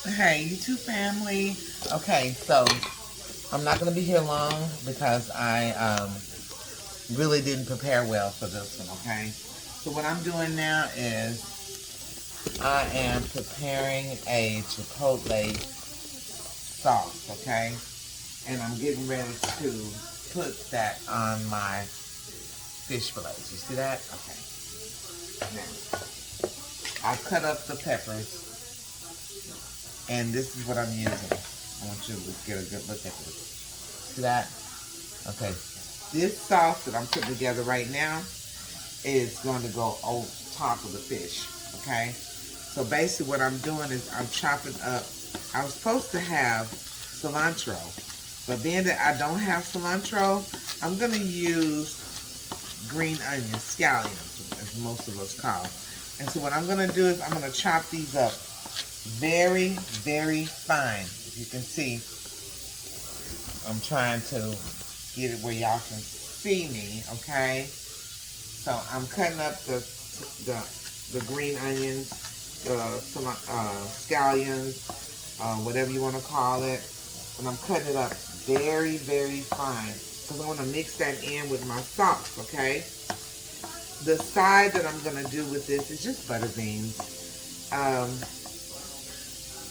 Hey, YouTube family. Okay, so I'm not gonna be here long because I really didn't prepare well for this one. Okay, so what I'm doing now is I am preparing a Chipotle sauce. Okay, and I'm getting ready to put that on my fish fillets. You see that? Okay. Now I cut up the peppers, and this is what I'm using. I want you to get a good look at this. See that? Okay. This sauce that I'm putting together right now is going to go on top of the fish. Okay. So basically what I'm doing is I'm chopping up. I was supposed to have cilantro, but being that I don't have cilantro, I'm going to use green onions, scallions, as most of us call. And so what I'm going to do is I'm going to chop these up very, very fine. You can see I'm trying to get it where y'all can see me, okay? So I'm cutting up the green onions, the scallions, whatever you want to call it, and I'm cutting it up very, very fine because I want to mix that in with my sauce, okay? The side that I'm going to do with this is just butter beans.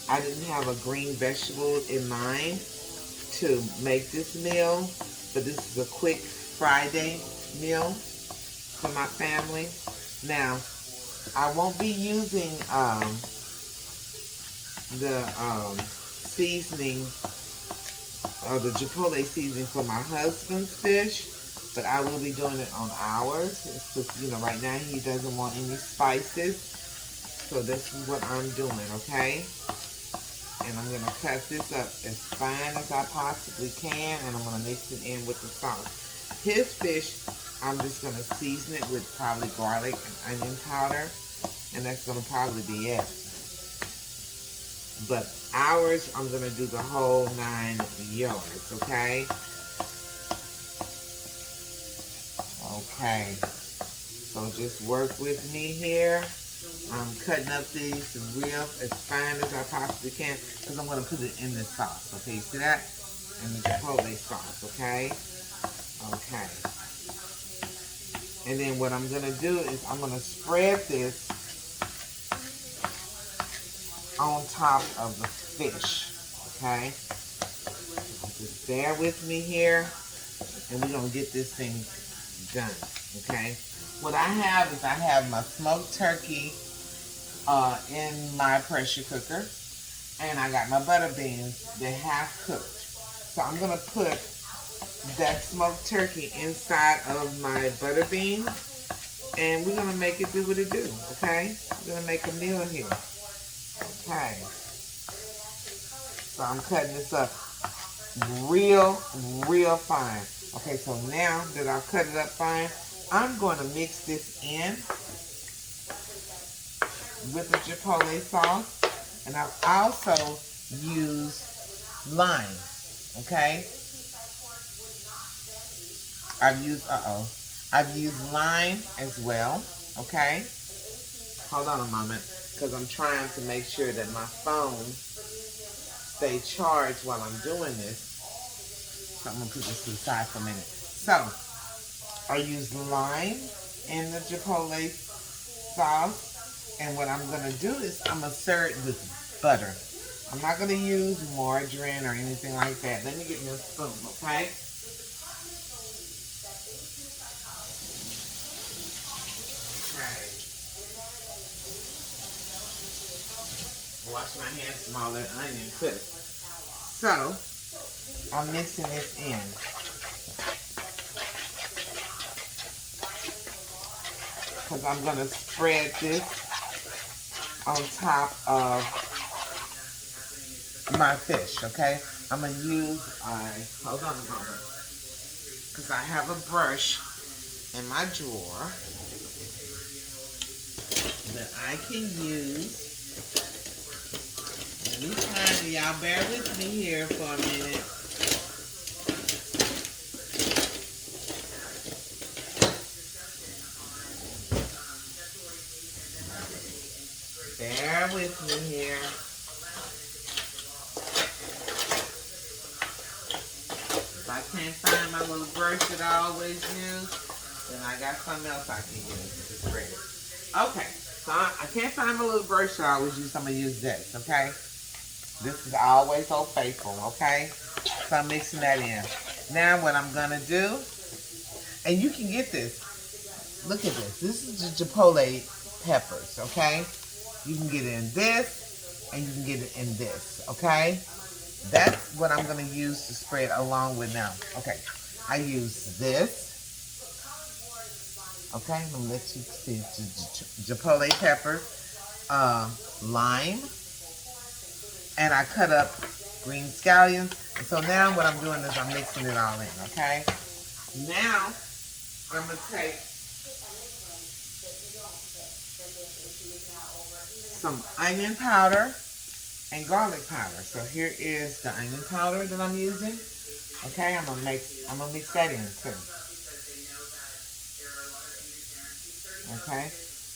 I didn't have a green vegetable in mind to make this meal, but this is a quick Friday meal for my family. Now, I won't be using the seasoning or the Chipotle seasoning for my husband's fish, but I will be doing it on ours. It's just, right now he doesn't want any spices, so this is what I'm doing, okay? And I'm going to cut this up as fine as I possibly can, and I'm going to mix it in with the sauce. His fish, I'm just going to season it with probably garlic and onion powder, and that's going to probably be it. But ours, I'm going to do the whole 9 yards, okay? Okay. So just work with me here. I'm cutting up these real as fine as I possibly can because I'm going to put it in the sauce. Okay, you see that? In the Chipotle sauce, okay? Okay. And then what I'm going to do is I'm going to spread this on top of the fish, okay? Just bear with me here, and we're going to get this thing done, okay? What I have is I have my smoked turkey in my pressure cooker, and I got my butter beans. They're half cooked. So I'm going to put that smoked turkey inside of my butter beans, and we're going to make it do what it do, okay? We're going to make a meal here. Okay. So I'm cutting this up real, real fine. Okay, so now that I've cut it up fine, I'm going to mix this in with the Chipotle sauce. And I've also used lime, okay? I've used lime as well, okay? Hold on a moment, because I'm trying to make sure that my phone stay charged while I'm doing this. So I'm going to put this to the side for a minute. So, I use lime in the Chipotle sauce. And what I'm going to do is I'm going to serve it with butter. I'm not going to use margarine or anything like that. Let me get me a spoon, okay? Okay. Wash my hands from all that onion too. So, I'm mixing this in. Because I'm going to spread this on top of my fish, okay? I'm going to use, hold on a moment, because I have a brush in my drawer that I can use. Let me find it. Y'all bear with me here for a minute. Bear with me here. my little brush that I always use, then I got something else I can use to spread it. Okay, so I can't find my little brush that I always use, so I'm going to use this, okay? This is always so faithful, okay? So I'm mixing that in. Now what I'm going to do, and you can get this. Look at this. This is the Chipotle peppers, okay? You can get it in this, and you can get it in this, okay? That's what I'm going to use to spread along with now. Okay, I use this. Okay, I'm going to let you see Chipotle pepper, lime, and I cut up green scallions. And so now what I'm doing is I'm mixing it all in, okay? Now, I'm going to take some onion powder and garlic powder. So here is the onion powder that I'm using. Okay, I'm gonna mix that in too. Okay,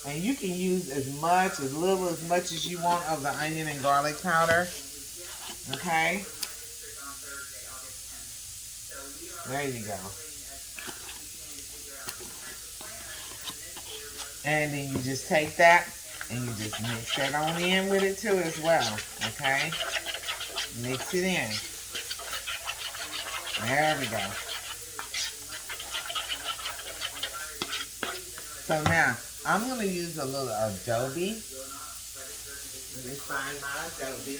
and you can use as little as much as you want of the onion and garlic powder. Okay, there you go. And then you just take that and you just mix that on in with it too as well. Okay, mix it in. There we go. So now, I'm going to use a little adobe. Let me find my adobe.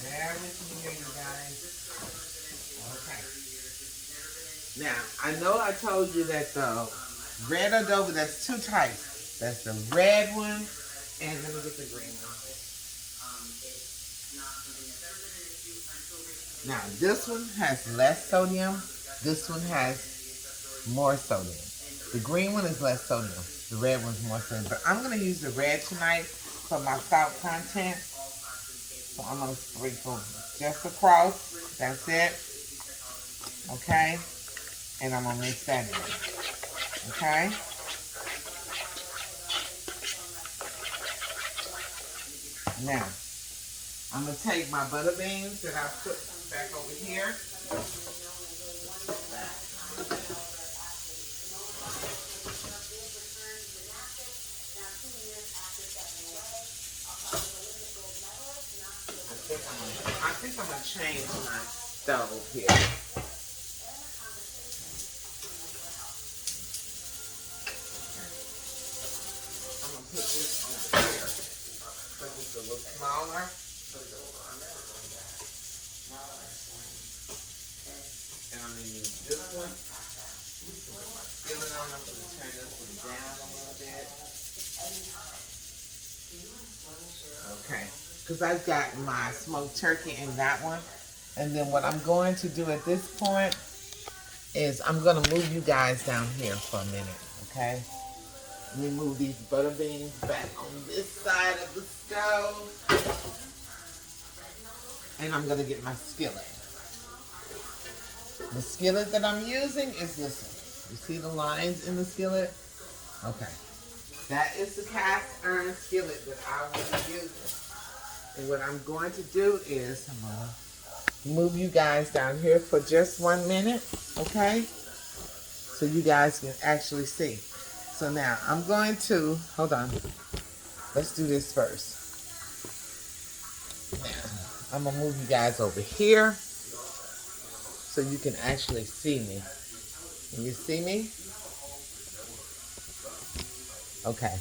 Bear with me here, you guys. Okay. Now, I know I told you that the red adobe, there's two types. That's the red one, and let me get the green one. Now, this one has less sodium. This one has more sodium. The green one is less sodium. The red one's more sodium. But I'm going to use the red tonight for my salt content. So I'm going to sprinkle just across. That's it. Okay? And I'm going to mix that in. Okay? Now, I'm going to take my butter beans that I put back over here. I think I'm going to change my stove here. I'm going to put this over here. Put this a little smaller. And I'm going to use this one. I'm going to turn this one down a little bit. Okay. Because I've got my smoked turkey in that one. And then what I'm going to do at this point is I'm going to move you guys down here for a minute. Okay? Let me move these butter beans back on this side of the stove. And I'm going to get my skillet. The skillet that I'm using is this one. You see the lines in the skillet? Okay. That is the cast iron skillet that I will be using. And what I'm going to do is I'm going to move you guys down here for just 1 minute. Okay? So you guys can actually see. So now I'm going to, hold on. Let's do this first. Now, I'm going to move you guys over here so you can actually see me. Can you see me? Okay.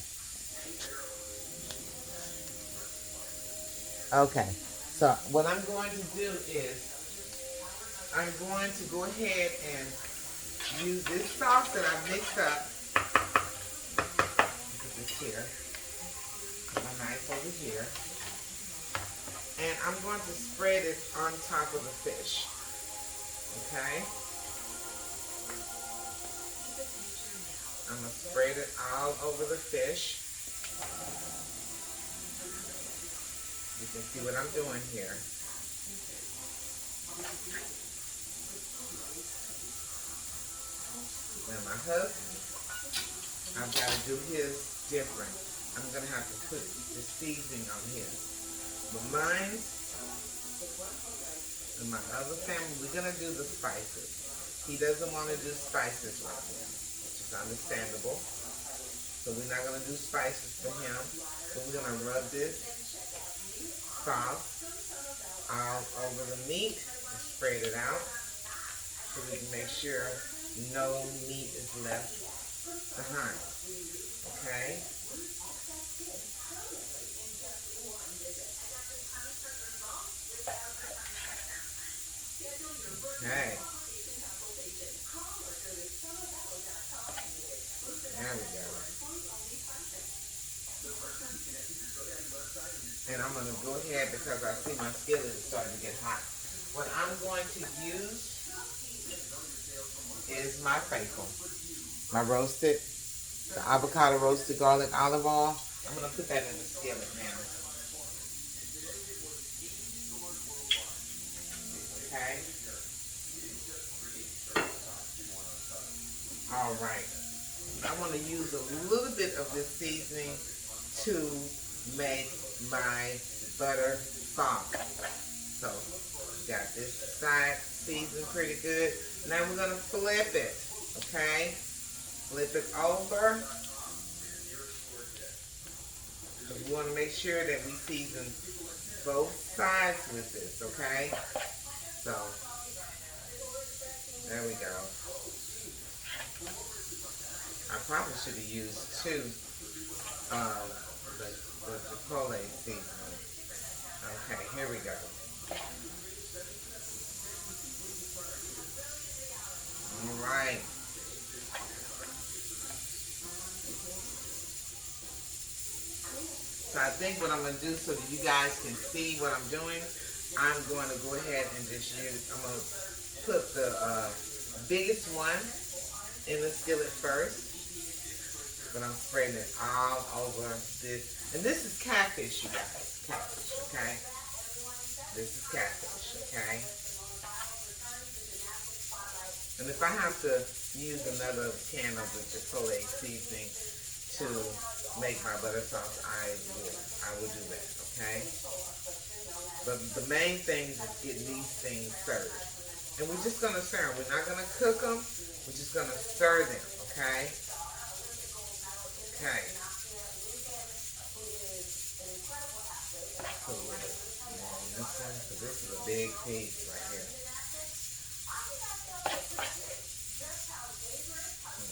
Okay. So what I'm going to do is I'm going to go ahead and use this sauce that I mixed up. Put this here. Put my knife over here. And I'm going to spread it on top of the fish. Okay? I'm going to spread it all over the fish. You can see what I'm doing here. Now my husband, I've got to do his different. I'm going to have to put the seasoning on here. But mine and my other family, we're going to do the spices. He doesn't want to do spices right now, which is understandable. So we're not going to do spices for him. So we're going to rub this sauce all over the meat and spread it out so we can make sure no meat is left behind. Okay? Okay. There we go. And I'm going to go ahead because I see my skillet is starting to get hot. What I'm going to use is my faithful. My roasted, the avocado roasted garlic olive oil. I'm going to put that in the skillet now. Okay? All right. I want to use a little bit of this seasoning to make my butter sauce. So, got this side seasoned pretty good. Now we're going to flip it, okay? Flip it over. So we want to make sure that we season both sides with this, okay? So, there we go. I probably should have used two the Chipotle seasoning. Okay, here we go. All right. So I think what I'm going to do so that you guys can see what I'm doing, I'm going to go ahead and just use, I'm going to put the biggest one in the skillet first. But I'm spreading it all over this. And this is catfish, you guys. Catfish, okay? This is catfish, okay? And if I have to use another can of the Chipotle seasoning to make my butter sauce, I will do that, okay? But the main thing is getting these things served. And we're just going to stir them. We're not going to cook them. We're just going to stir them, okay? Okay. So this is a big piece right here.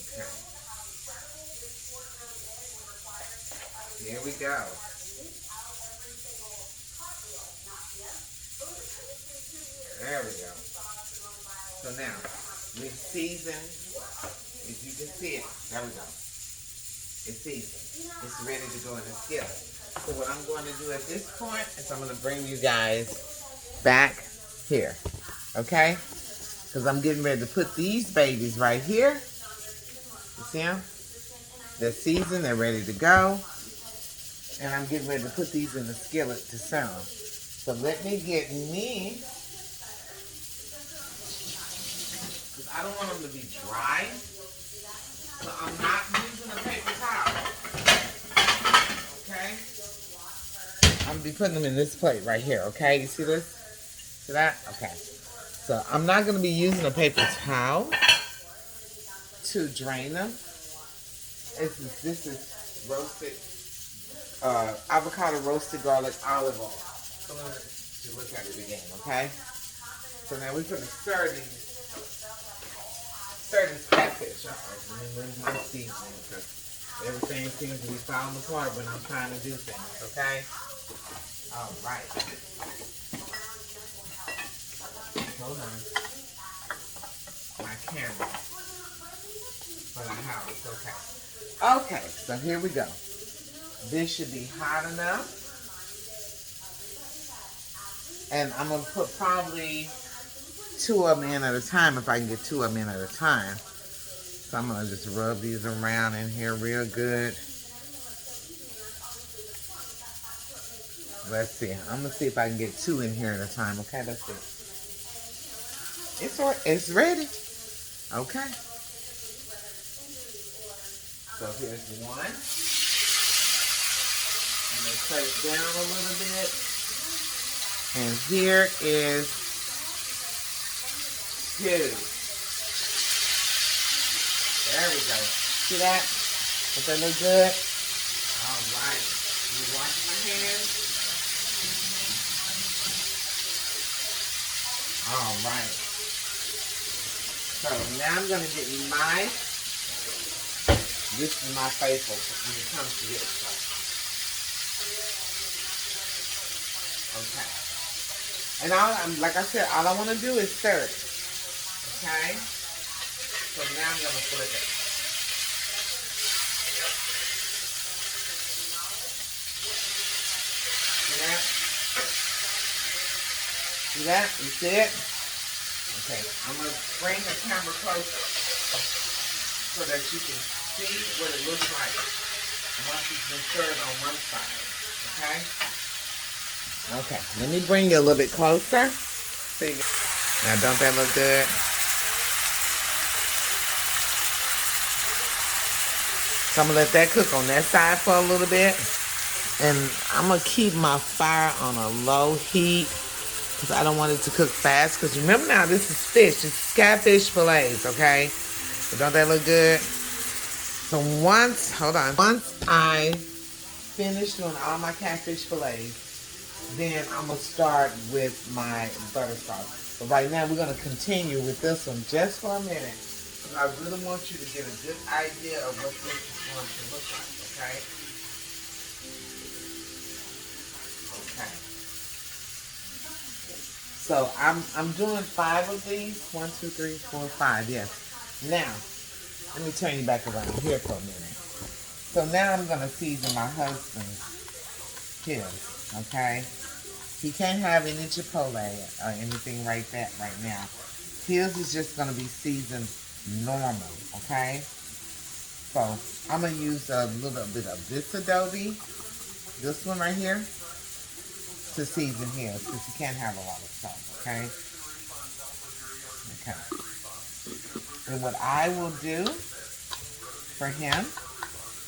Okay. Here we go. There we go. So now, we season, if you can see it, there we go. It's seasoned. It's ready to go in the skillet. So what I'm going to do at this point is I'm going to bring you guys back here. Okay? Because I'm getting ready to put these babies right here. You see them? They're seasoned. They're ready to go. And I'm getting ready to put these in the skillet to simmer. So let me get me, because I don't want them to be dry. So I'm not using a paper towel. Okay? I'm going to be putting them in this plate right here. Okay? You see this? See that? Okay. So I'm not going to be using a paper towel to drain them. This is roasted, avocado roasted garlic olive oil. So let me just look at it again. Okay? So now we're going to stir this catfish. Let me move my seasoning because everything seems to be falling apart when I'm trying to do things, okay? All right. Hold on. My camera for the house, okay. Okay, so here we go. This should be hot enough. And I'm going to put probably 2 of them in at a time if I can get 2 of them in at a time. So I'm going to just rub these around in here real good. Let's see. I'm going to see if I can get 2 in here at a time. Okay, let's see. It's ready. Okay. So here's 1. I'm going to cut it down a little bit. And here is 2. There we go. See that? Does that look good? All right. Let me wash my hands. All right. So now I'm going to get this is my faithful when it comes to this stuff. Okay. And like I said, all I want to do is stir it. Okay? So now I'm going to flip it. See that? See that? You see it? Okay. I'm going to bring the camera closer so that you can see what it looks like once it's been stirred on one side. Okay? Okay. Let me bring you a little bit closer. See? Now, don't that look good? So I'm going to let that cook on that side for a little bit. And I'm going to keep my fire on a low heat because I don't want it to cook fast. Because remember now, this is fish. It's catfish fillets, okay? So don't that look good? So once I finish doing all my catfish fillets, then I'm going to start with my butter sauce. But right now, we're going to continue with this one just for a minute. Because I really want you to get a good idea of what this is going to look like, okay? Okay. So I'm doing 5 of these. 1, 2, 3, 4, 5. Yes. Now, let me turn you back around here for a minute. So now I'm going to season my husband's his, okay? He can't have any Chipotle or anything like that right now. His is just going to be seasoned normal, okay? So I'm going to use a little bit of this adobe, this one right here, to season his because he can't have a lot of salt, okay? Okay. And what I will do for him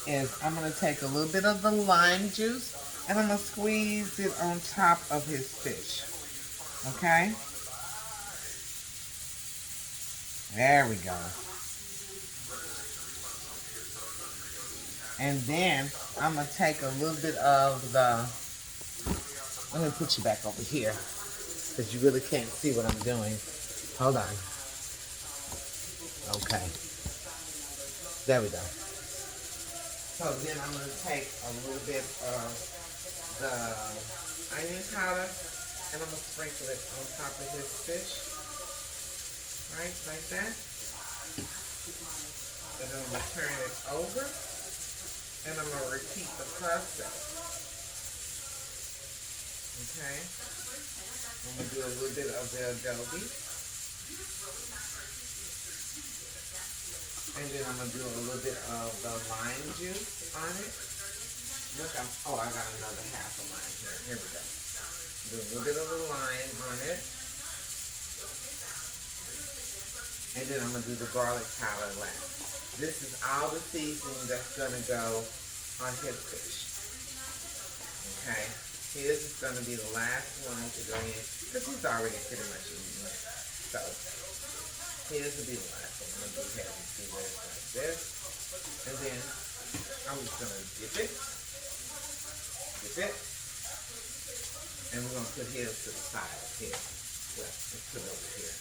is I'm going to take a little bit of the lime juice and I'm going to squeeze it on top of his fish. Okay? There we go. And then I'm going to take a little bit of let me put you back over here because you really can't see what I'm doing. Hold on. Okay. There we go. So then I'm going to take a little bit of the onion powder and I'm going to sprinkle it on top of his fish. Right, like that. And then I'm going to turn it over and I'm going to repeat the process. Okay. I'm going to do a little bit of the adobe. And then I'm going to do a little bit of the lime juice on it. Look, I got another half of lime here. Here we go. Do a little bit of the lime on it. And then I'm going to do the garlic powder last. This is all the seasoning that's going to go on his fish. Okay? His is going to be the last one to go in because he's already pretty much eaten it. So, his will be the last one. I'm going to go ahead and do this like this. And then I'm just going to dip it. And we're going to put his to the side here. Well, let's put it over here.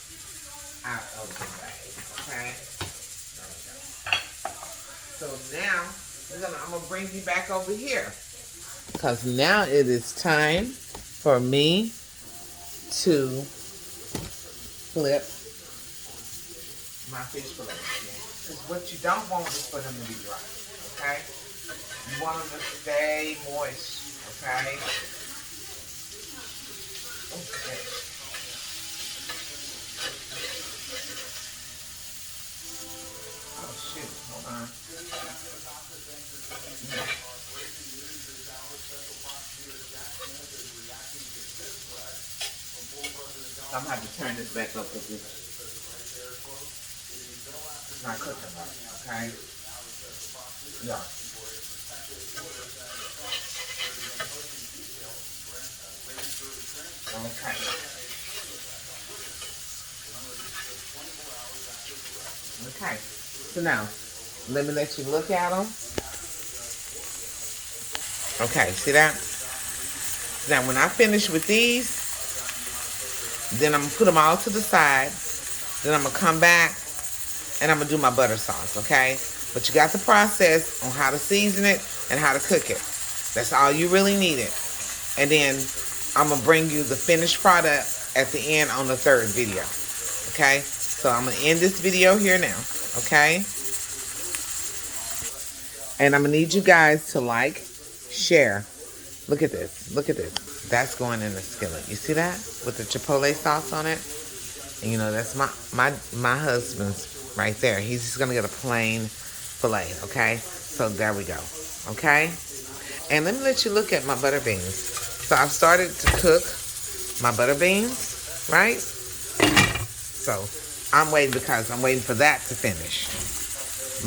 Out of the way. Okay? There we go. So now, I'm going to bring you back over here. Because now it is time for me to flip my fish fillets. Because what you don't want is for them to be dry. Okay? You want them to stay moist. Okay? Okay. Oh shoot, hold on. I'm gonna have to turn this back up because it's not cooking right, okay? Yeah. Okay. Okay. So now, let me let you look at them. Okay, see that? Now, when I finish with these, then I'm going to put them all to the side. Then I'm going to come back and I'm going to do my butter sauce, okay? But you got the process on how to season it and how to cook it. That's all you really needed. And then I'm going to bring you the finished product at the end on the third video, okay? So I'm going to end this video here now, okay? And I'm going to need you guys to like, share. Look at this. Look at this. That's going in the skillet. You see that? With the Chipotle sauce on it? And you know, that's my husband's right there. He's just going to get a plain filet, okay? So there we go, okay? And let me let you look at my butter beans. So I've started to cook my butter beans, right? So I'm waiting because I'm waiting for that to finish.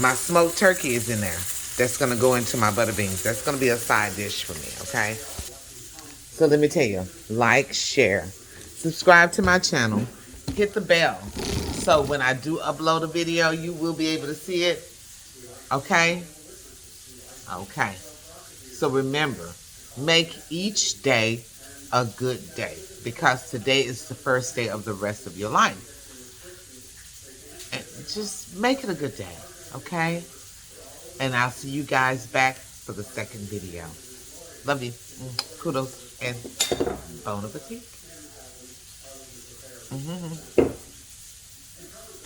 My smoked turkey is in there. That's going to go into my butter beans. That's going to be a side dish for me, okay? So let me tell you, like, share, subscribe to my channel, hit the bell. So when I do upload a video, you will be able to see it, okay? Okay. So remember, make each day a good day because today is the first day of the rest of your life. And just make it a good day, okay? And I'll see you guys back for the second video. Love you. Kudos and bon appetit.